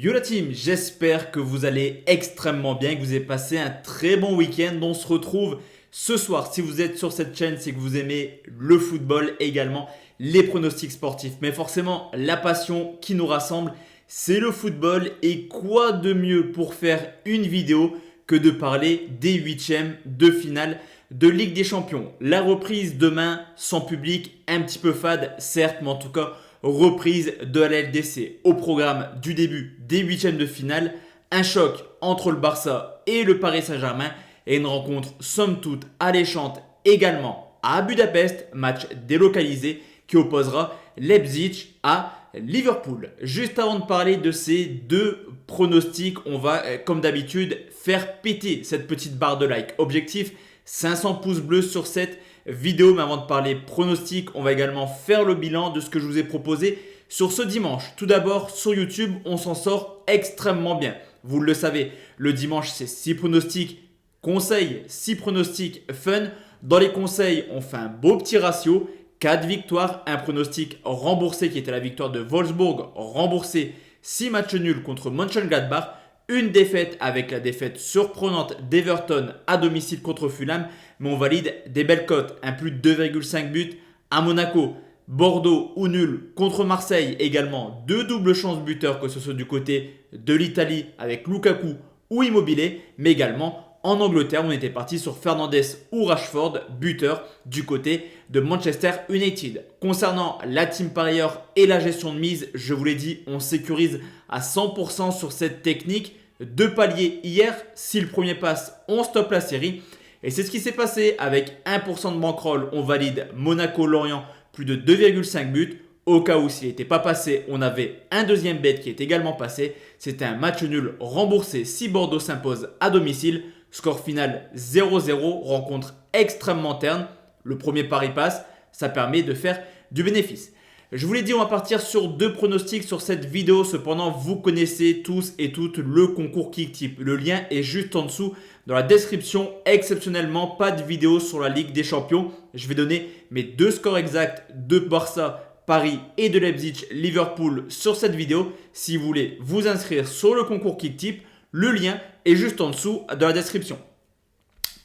Yo la team, j'espère que vous allez extrêmement bien, que vous avez passé un très bon week-end. On se retrouve ce soir. Si vous êtes sur cette chaîne, c'est que vous aimez le football et également les pronostics sportifs. Mais forcément, la passion qui nous rassemble, c'est le football. Et quoi de mieux pour faire une vidéo que de parler des huitièmes de finale de Ligue des Champions. La reprise demain, sans public, un petit peu fade, certes, mais en tout cas, reprise de la LDC. Au programme du début des huitièmes de finale, un choc entre le Barça et le Paris Saint-Germain et une rencontre somme toute alléchante également à Budapest, match délocalisé qui opposera Leipzig à Liverpool. Juste avant de parler de ces deux pronostics, on va comme d'habitude faire péter cette petite barre de like. Objectif 500 pouces bleus sur cette vidéo, mais avant de parler pronostics, on va également faire le bilan de ce que je vous ai proposé sur ce dimanche. Tout d'abord, sur YouTube, on s'en sort extrêmement bien. Vous le savez, le dimanche, c'est 6 pronostics conseils, 6 pronostics fun. Dans les conseils, on fait un beau petit ratio. 4 victoires, un pronostic remboursé qui était la victoire de Wolfsburg, remboursé 6 matchs nuls contre Mönchengladbach. Une défaite avec la défaite surprenante d'Everton à domicile contre Fulham. Mais on valide des belles cotes. Un plus de 2,5 buts à Monaco. Bordeaux ou nul contre Marseille. Également 2 doubles chances buteurs, que ce soit du côté de l'Italie avec Lukaku ou Immobile. Mais également en Angleterre, on était parti sur Fernandes ou Rashford, buteur du côté de Manchester United. Concernant la team parieur et la gestion de mise, je vous l'ai dit, on sécurise à 100% sur cette technique. 2 paliers hier, si le premier passe, on stoppe la série. Et c'est ce qui s'est passé avec 1% de bankroll. On valide Monaco-Lorient, plus de 2,5 buts. Au cas où s'il n'était pas passé, on avait un deuxième bet qui est également passé. C'était un match nul remboursé si Bordeaux s'impose à domicile. Score final 0-0, rencontre extrêmement terne. Le premier pari passe, ça permet de faire du bénéfice. Je vous l'ai dit, on va partir sur 2 pronostics sur cette vidéo. Cependant, vous connaissez tous et toutes le concours KickTip. Le lien est juste en dessous dans la description. Exceptionnellement, pas de vidéo sur la Ligue des Champions. Je vais donner mes 2 scores exacts de Barça, Paris et de Leipzig, Liverpool sur cette vidéo. Si vous voulez vous inscrire sur le concours KickTip, le lien est juste en dessous de la description.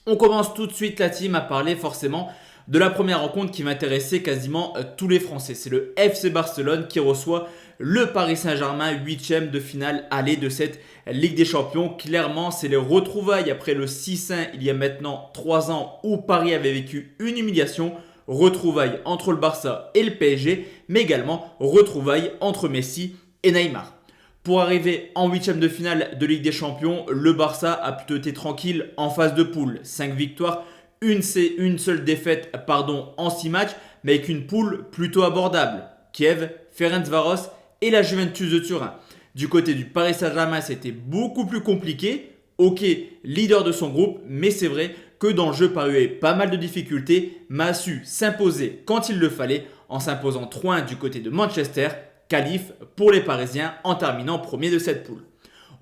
On commence tout de suite la team à parler forcément de la première rencontre qui va intéresser quasiment tous les Français. C'est le FC Barcelone qui reçoit le Paris Saint-Germain, 8e de finale aller de cette Ligue des Champions. Clairement, c'est les retrouvailles après le 6-1 il y a maintenant 3 ans où Paris avait vécu une humiliation. Retrouvailles entre le Barça et le PSG, mais également retrouvailles entre Messi et Neymar. Pour arriver en 8e de finale de Ligue des Champions, le Barça a plutôt été tranquille en phase de poule. 5 victoires, une seule défaite en 6 matchs, mais avec une poule plutôt abordable. Kiev, Ferencváros et la Juventus de Turin. Du côté du Paris Saint-Germain, c'était beaucoup plus compliqué. Ok, leader de son groupe, mais c'est vrai que dans le jeu, Paris a eu pas mal de difficultés, mais a su s'imposer quand il le fallait en s'imposant 3-1 du côté de Manchester. Qualif pour les Parisiens en terminant premier de cette poule.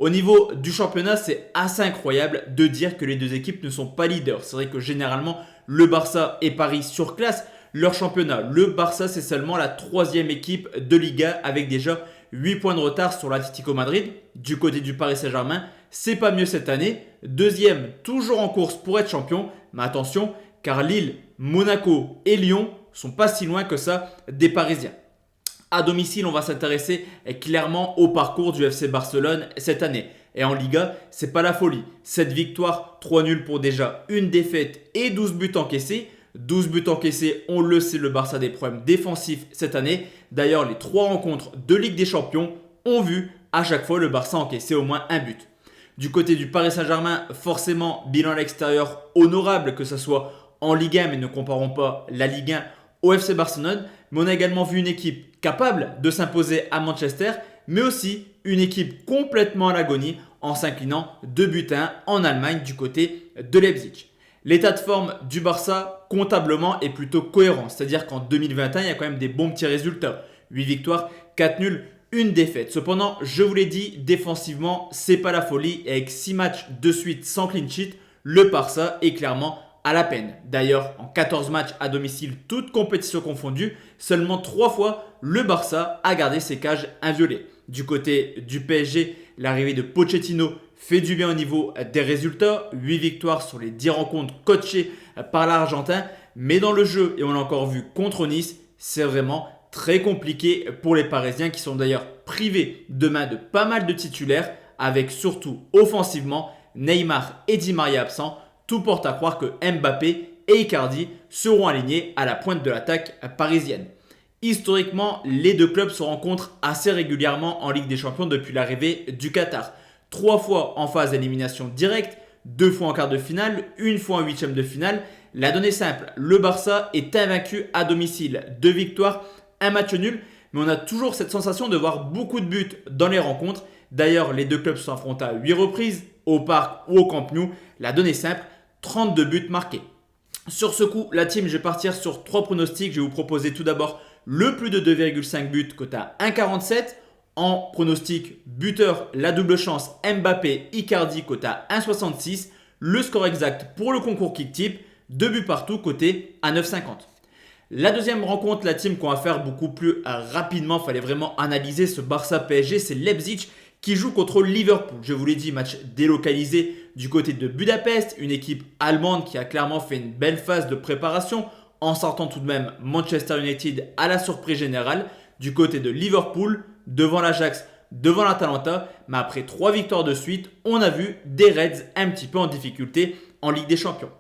Au niveau du championnat, c'est assez incroyable de dire que les deux équipes ne sont pas leaders. C'est vrai que généralement, le Barça et Paris surclassent leur championnat. Le Barça, c'est seulement la 3e équipe de Liga avec déjà 8 points de retard sur l'Atlético Madrid. Du côté du Paris Saint-Germain, c'est pas mieux cette année. 2e, toujours en course pour être champion. Mais attention, car Lille, Monaco et Lyon sont pas si loin que ça des Parisiens. À domicile, on va s'intéresser clairement au parcours du FC Barcelone cette année. Et en Liga, c'est pas la folie. 7 victoires, 3 nuls pour déjà une défaite et 12 buts encaissés. 12 buts encaissés, on le sait, le Barça a des problèmes défensifs cette année. D'ailleurs, les 3 rencontres de Ligue des Champions ont vu à chaque fois le Barça encaisser au moins un but. Du côté du Paris Saint-Germain, forcément, bilan à l'extérieur honorable, que ce soit en Ligue 1, mais ne comparons pas la Ligue 1 au FC Barcelone. Mais on a également vu une équipe capable de s'imposer à Manchester, mais aussi une équipe complètement à l'agonie en s'inclinant 2-1 en Allemagne du côté de Leipzig. L'état de forme du Barça comptablement est plutôt cohérent, c'est-à-dire qu'en 2021, il y a quand même des bons petits résultats. 8 victoires, 4 nuls, une défaite. Cependant, je vous l'ai dit, défensivement, c'est pas la folie. Et avec 6 matchs de suite sans clean sheet, le Barça est clairement à la peine. D'ailleurs, en 14 matchs à domicile, toutes compétitions confondues, seulement 3 fois le Barça a gardé ses cages inviolées. Du côté du PSG, l'arrivée de Pochettino fait du bien au niveau des résultats. 8 victoires sur les 10 rencontres coachées par l'Argentin. Mais dans le jeu, et on l'a encore vu contre Nice, c'est vraiment très compliqué pour les Parisiens qui sont d'ailleurs privés demain de pas mal de titulaires avec surtout offensivement Neymar et Di Maria absents. Tout porte à croire que Mbappé et Icardi seront alignés à la pointe de l'attaque parisienne. Historiquement, les deux clubs se rencontrent assez régulièrement en Ligue des Champions depuis l'arrivée du Qatar. 3 fois en phase d'élimination directe, 2 fois en quart de finale, 1 fois en huitième de finale. La donnée est simple, le Barça est invaincu à domicile. 2 victoires, 1 match nul, mais on a toujours cette sensation de voir beaucoup de buts dans les rencontres. D'ailleurs, les deux clubs se sont affrontés à 8 reprises, au Parc ou au Camp Nou. La donnée est simple, 32 buts marqués. Sur ce coup, la team, je vais partir sur 3 pronostics. Je vais vous proposer tout d'abord le plus de 2,5 buts, cote à 1,47. En pronostic buteur, la double chance Mbappé, Icardi, cote à 1,66. Le score exact pour le concours kick type, 2 buts partout, coté à 9,50. La deuxième rencontre, la team qu'on va faire beaucoup plus rapidement, il fallait vraiment analyser ce Barça PSG, c'est Leipzig qui joue contre Liverpool. Je vous l'ai dit, match délocalisé du côté de Budapest, une équipe allemande qui a clairement fait une belle phase de préparation en sortant tout de même Manchester United à la surprise générale. Du côté de Liverpool, devant l'Ajax, devant l'Atalanta, mais après 3 victoires de suite, on a vu des Reds un petit peu en difficulté en Ligue des Champions.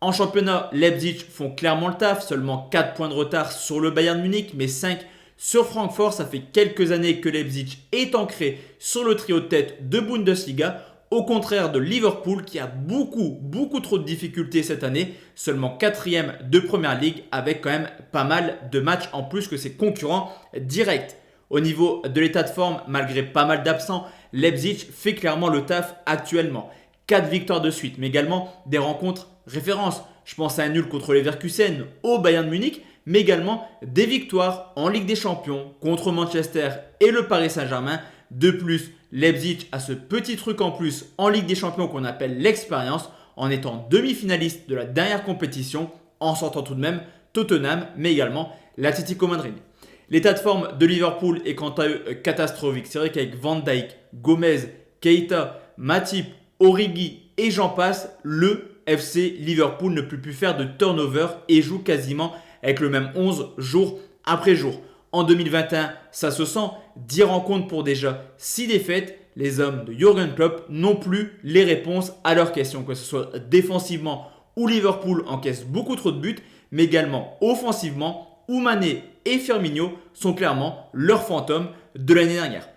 En championnat, Leipzig font clairement le taf, seulement 4 points de retard sur le Bayern Munich, mais 5 sur Francfort. Ça fait quelques années que Leipzig est ancré sur le trio de tête de Bundesliga, au contraire de Liverpool qui a beaucoup trop de difficultés cette année, seulement 4e de Première Ligue avec quand même pas mal de matchs en plus que ses concurrents directs. Au niveau de l'état de forme, malgré pas mal d'absents, Leipzig fait clairement le taf actuellement. 4 victoires de suite, mais également des rencontres références. Je pense à un nul contre Leverkusen au Bayern Munich, mais également des victoires en Ligue des Champions contre Manchester et le Paris Saint-Germain. De plus, Leipzig a ce petit truc en plus en Ligue des Champions qu'on appelle l'expérience, en étant demi-finaliste de la dernière compétition, en sortant tout de même Tottenham, mais également l'Atlético Madrid. L'état de forme de Liverpool est quant à eux catastrophique. C'est vrai qu'avec Van Dijk, Gomez, Keita, Matip, Origi et j'en passe, le FC Liverpool ne peut plus faire de turnover et joue quasiment avec le même 11 jour après jour. En 2021, ça se sent, 10 rencontres pour déjà 6 défaites. Les hommes de Jürgen Klopp n'ont plus les réponses à leurs questions, que ce soit défensivement où Liverpool encaisse beaucoup trop de buts, mais également offensivement où Mané et Firmino sont clairement leurs fantômes de l'année dernière.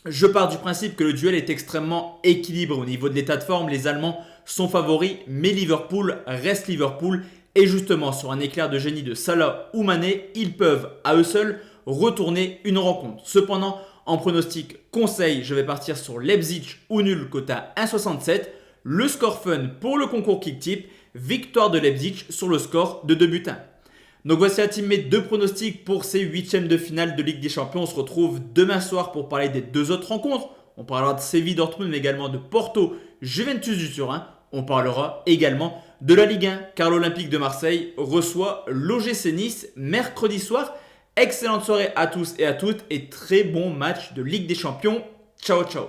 Je pars du principe que le duel est extrêmement équilibré au niveau de l'état de forme. Les Allemands sont favoris, mais Liverpool reste Liverpool. Et justement, sur un éclair de génie de Salah ou Mané, ils peuvent à eux seuls retourner une rencontre. Cependant, en pronostic conseil, je vais partir sur Leipzig ou nul, cote à 1,67. Le score fun pour le concours kick type, victoire de Leipzig sur le score de 2 buts 1. Donc voici la team mes 2 pronostics pour ces 8e de finale de Ligue des Champions. On se retrouve demain soir pour parler des 2 autres rencontres. On parlera de Séville Dortmund, mais également de Porto, Juventus du Turin. On parlera également de la Ligue 1, car l'Olympique de Marseille reçoit l'OGC Nice mercredi soir. Excellente soirée à tous et à toutes et très bon match de Ligue des Champions. Ciao ciao.